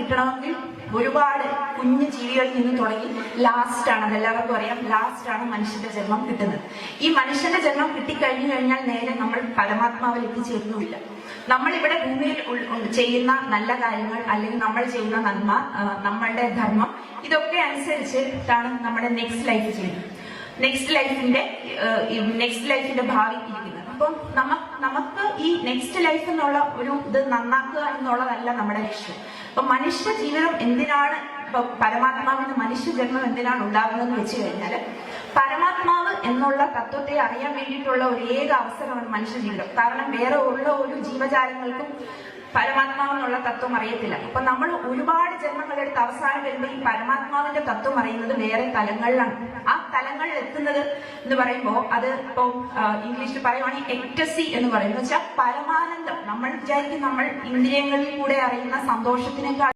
കിട്ടണമെങ്കിൽ ഒരുപാട് കുഞ്ഞു ജീവികളിൽ നിന്ന് തുടങ്ങി ലാസ്റ്റ് ആണ്, അതെല്ലാവർക്കും അറിയാം, ലാസ്റ്റ് ആണ് മനുഷ്യന്റെ ജന്മം കിട്ടുന്നത്. ഈ മനുഷ്യന്റെ ജന്മം കിട്ടിക്കഴിഞ്ഞു കഴിഞ്ഞാൽ നേരെ നമ്മൾ പരമാത്മാവിൽ എത്തിച്ചേരുന്നുമില്ല. നമ്മളിവിടെ ഭൂമിയിൽ ചെയ്യുന്ന നല്ല കാര്യങ്ങൾ അല്ലെങ്കിൽ നമ്മൾ ചെയ്യുന്ന നന്മ, നമ്മളുടെ ധർമ്മം, ഇതൊക്കെ അനുസരിച്ചിട്ടാണ് നമ്മുടെ നെക്സ്റ്റ് ലൈഫ് ചെയ്യുന്നത്. നെക്സ്റ്റ് ലൈഫിന്റെ ഭാവി ഇരിക്കുന്നത്. അപ്പം നമുക്ക് ഈ നെക്സ്റ്റ് ലൈഫ് എന്നുള്ള ഒരു ഇത് നന്നാക്കുക എന്നുള്ളതല്ല നമ്മുടെ ലക്ഷ്യം. അപ്പൊ മനുഷ്യ ജീവിതം എന്തിനാണ്, ഇപ്പൊ പരമാത്മാവിന് മനുഷ്യ ജന്മം എന്തിനാണ് ഉണ്ടാകുന്നതെന്ന് വെച്ച് കഴിഞ്ഞാല് പരമാത്മാവ് എന്നുള്ള തത്വത്തെ അറിയാൻ വേണ്ടിയിട്ടുള്ള ഒരു ഏക അവസരമാണ് മനുഷ്യ ജീവിതം. കാരണം വേറെ ഉള്ള ഒരു ജീവജാലങ്ങൾക്കും പരമാത്മാവ് എന്നുള്ള തത്വം അറിയത്തില്ല. അപ്പൊ നമ്മൾ ഒരുപാട് ജന്മങ്ങളെടുത്ത് അവസാനം വരുമ്പോൾ ഈ പരമാത്മാവിന്റെ തത്വം അറിയുന്നത് വേറെ തലങ്ങളിലാണ്. ആ തലങ്ങളിൽ എത്തുന്നത് എന്ന് പറയുമ്പോൾ അത് ഇപ്പോ ഇംഗ്ലീഷിൽ പറയുവാണെങ്കിൽ എക്ടസി എന്ന് പറയും. എന്ന് വെച്ചാൽ പരമാനന്ദം. നമ്മൾ വിചാരിക്കും നമ്മൾ ഇന്ദ്രിയങ്ങളിൽ കൂടെ അറിയുന്ന സന്തോഷത്തിനേക്കാൾ